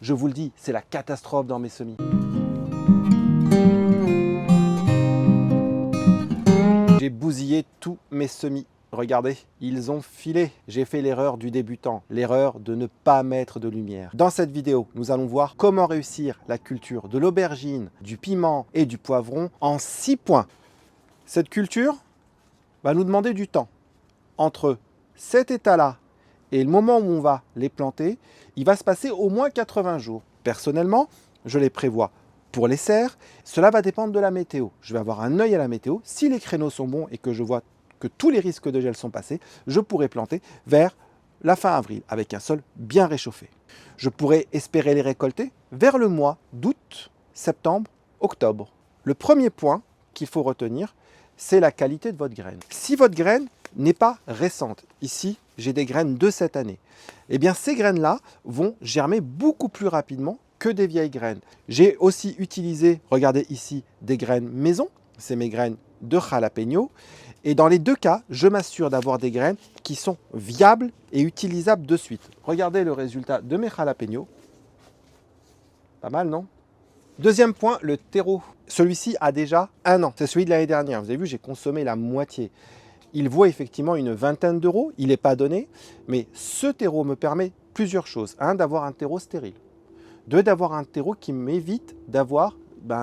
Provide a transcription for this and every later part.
je vous le dis, c'est la catastrophe dans mes semis. J'ai bousillé tous mes semis. Regardez, ils ont filé. J'ai fait l'erreur du débutant, l'erreur de ne pas mettre de lumière. Dans cette vidéo, nous allons voir comment réussir la culture de l'aubergine, du piment et du poivron en 6 points. Cette culture va nous demander du temps. Entre cet état-là et le moment où on va les planter, il va se passer au moins 80 jours. Personnellement, je les prévois pour les serres. Cela va dépendre de la météo. Je vais avoir un œil à la météo. Si les créneaux sont bons et que je vois que tous les risques de gel sont passés, je pourrai planter vers la fin avril avec un sol bien réchauffé. Je pourrai espérer les récolter vers le mois d'août, septembre, octobre. Le premier point qu'il faut retenir, c'est la qualité de votre graine. Si votre graine n'est pas récente, ici j'ai des graines de cette année, eh bien ces graines-là vont germer beaucoup plus rapidement que des vieilles graines. J'ai aussi utilisé, regardez ici, des graines maison, c'est mes graines de jalapeno. Et dans les deux cas, je m'assure d'avoir des graines qui sont viables et utilisables de suite. Regardez le résultat de mes jalapenos. Pas mal, non? Deuxième point, le terreau. Celui-ci a déjà 1 an. C'est celui de l'année dernière. Vous avez vu, j'ai consommé la moitié. Il vaut effectivement une vingtaine d'euros. Il n'est pas donné. Mais ce terreau me permet plusieurs choses. 1, d'avoir un terreau stérile. 2, d'avoir un terreau qui m'évite d'avoir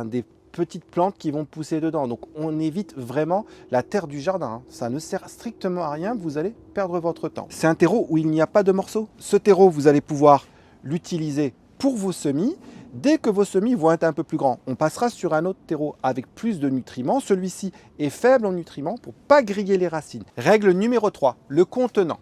des petites plantes qui vont pousser dedans. Donc on évite vraiment la terre du jardin. Ça ne sert strictement à rien, vous allez perdre votre temps. C'est un terreau où il n'y a pas de morceaux. Ce terreau, vous allez pouvoir l'utiliser pour vos semis. Dès que vos semis vont être un peu plus grands, on passera sur un autre terreau avec plus de nutriments. Celui-ci est faible en nutriments pour ne pas griller les racines. Règle numéro 3, le contenant.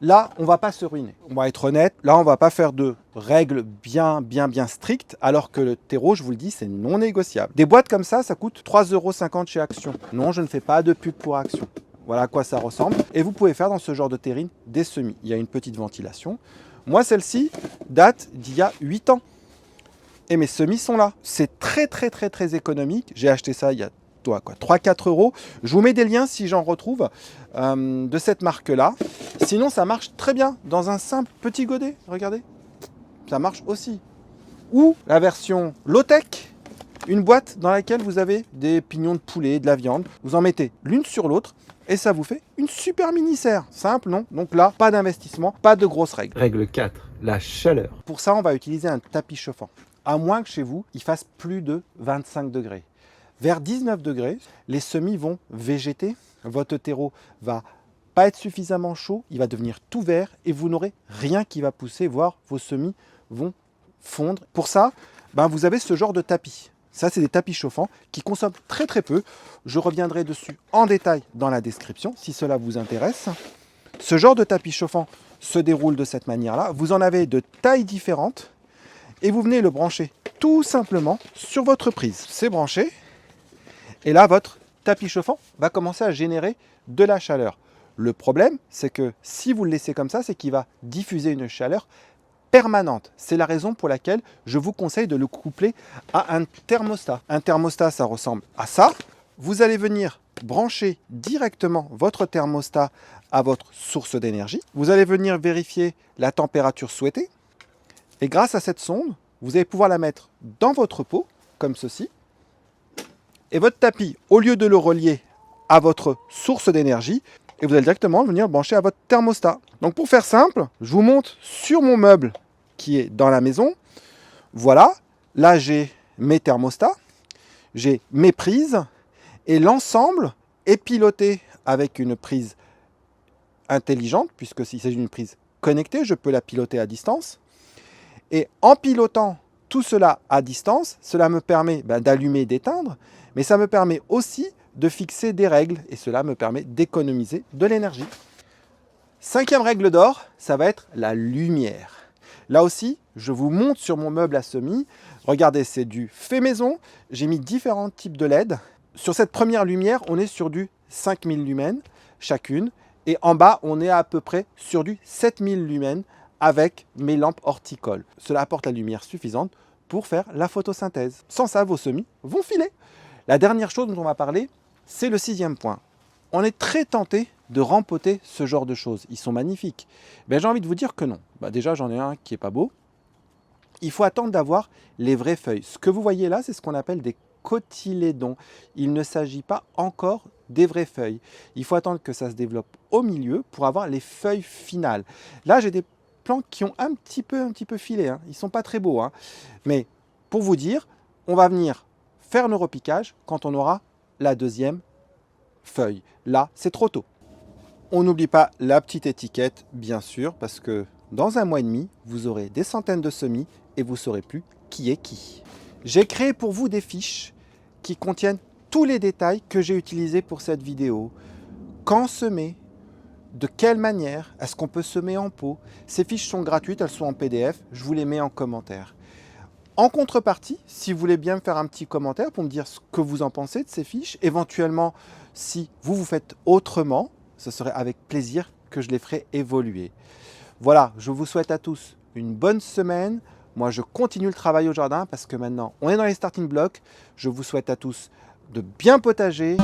Là, on ne va pas se ruiner. On va être honnête, là, on ne va pas faire de règles bien strictes, alors que le terreau, je vous le dis, c'est non négociable. Des boîtes comme ça coûte 3,50 € chez Action. Non, je ne fais pas de pub pour Action. Voilà à quoi ça ressemble. Et vous pouvez faire dans ce genre de terrine des semis. Il y a une petite ventilation. Moi, celle-ci date d'il y a 8 ans. Et mes semis sont là. C'est très économique. J'ai acheté ça il y a 3-4 euros. Je vous mets des liens si j'en retrouve de cette marque-là. Sinon, ça marche très bien dans un simple petit godet. Regardez, ça marche aussi. Ou la version low-tech, une boîte dans laquelle vous avez des pignons de poulet, de la viande. Vous en mettez l'une sur l'autre et ça vous fait une super mini-serre. Simple, non? Donc là, pas d'investissement, pas de grosses règles. Règle 4, la chaleur. Pour ça, on va utiliser un tapis chauffant. À moins que chez vous, il fasse plus de 25 degrés. Vers 19 degrés, les semis vont végéter. Votre terreau va pas être suffisamment chaud, il va devenir tout vert et vous n'aurez rien qui va pousser, voire vos semis vont fondre. Pour ça, vous avez ce genre de tapis. Ça, c'est des tapis chauffants qui consomment très peu. Je reviendrai dessus en détail dans la description si cela vous intéresse. Ce genre de tapis chauffant se déroule de cette manière-là. Vous en avez de tailles différentes et vous venez le brancher tout simplement sur votre prise. C'est branché. Et là, votre tapis chauffant va commencer à générer de la chaleur. Le problème, c'est que si vous le laissez comme ça, c'est qu'il va diffuser une chaleur permanente. C'est la raison pour laquelle je vous conseille de le coupler à un thermostat. Un thermostat, ça ressemble à ça. Vous allez venir brancher directement votre thermostat à votre source d'énergie. Vous allez venir vérifier la température souhaitée. Et grâce à cette sonde, vous allez pouvoir la mettre dans votre pot, comme ceci. Et votre tapis, au lieu de le relier à votre source d'énergie, et vous allez directement venir brancher à votre thermostat. Donc pour faire simple, je vous montre sur mon meuble qui est dans la maison. Voilà, là j'ai mes thermostats, j'ai mes prises, et l'ensemble est piloté avec une prise intelligente, puisque s'il s'agit d'une prise connectée, je peux la piloter à distance. Et en pilotant tout cela à distance, cela me permet d'allumer et d'éteindre, mais ça me permet aussi de fixer des règles et cela me permet d'économiser de l'énergie. 5e règle d'or, ça va être la lumière. Là aussi, je vous montre sur mon meuble à semis. Regardez, c'est du fait maison. J'ai mis différents types de LED. Sur cette première lumière, on est sur du 5000 lumens chacune. Et en bas, on est à peu près sur du 7000 lumens avec mes lampes horticoles. Cela apporte la lumière suffisante pour faire la photosynthèse. Sans ça, vos semis vont filer. La dernière chose dont on va parler, c'est le 6e point. On est très tenté de rempoter ce genre de choses. Ils sont magnifiques. J'ai envie de vous dire que non. Déjà, j'en ai un qui n'est pas beau. il faut attendre d'avoir les vraies feuilles. Ce que vous voyez là, c'est ce qu'on appelle des cotylédons. Il ne s'agit pas encore des vraies feuilles. Il faut attendre que ça se développe au milieu pour avoir les feuilles finales. Là, j'ai des plants qui ont un petit peu filé, hein. Ils ne sont pas très beaux, hein. Mais pour vous dire, on va venir faire nos repiquages quand on aura la deuxième feuille. Là, c'est trop tôt. On n'oublie pas la petite étiquette, bien sûr, parce que dans un mois et demi, vous aurez des centaines de semis et vous ne saurez plus qui est qui. J'ai créé pour vous des fiches qui contiennent tous les détails que j'ai utilisés pour cette vidéo. Quand semer, de quelle manière, est-ce qu'on peut semer en pot? Ces fiches sont gratuites, elles sont en PDF, je vous les mets en commentaire. En contrepartie, si vous voulez bien me faire un petit commentaire pour me dire ce que vous en pensez de ces fiches, éventuellement si vous faites autrement, ce serait avec plaisir que je les ferai évoluer. Voilà, je vous souhaite à tous une bonne semaine. Moi, je continue le travail au jardin parce que maintenant, on est dans les starting blocks. Je vous souhaite à tous de bien potager.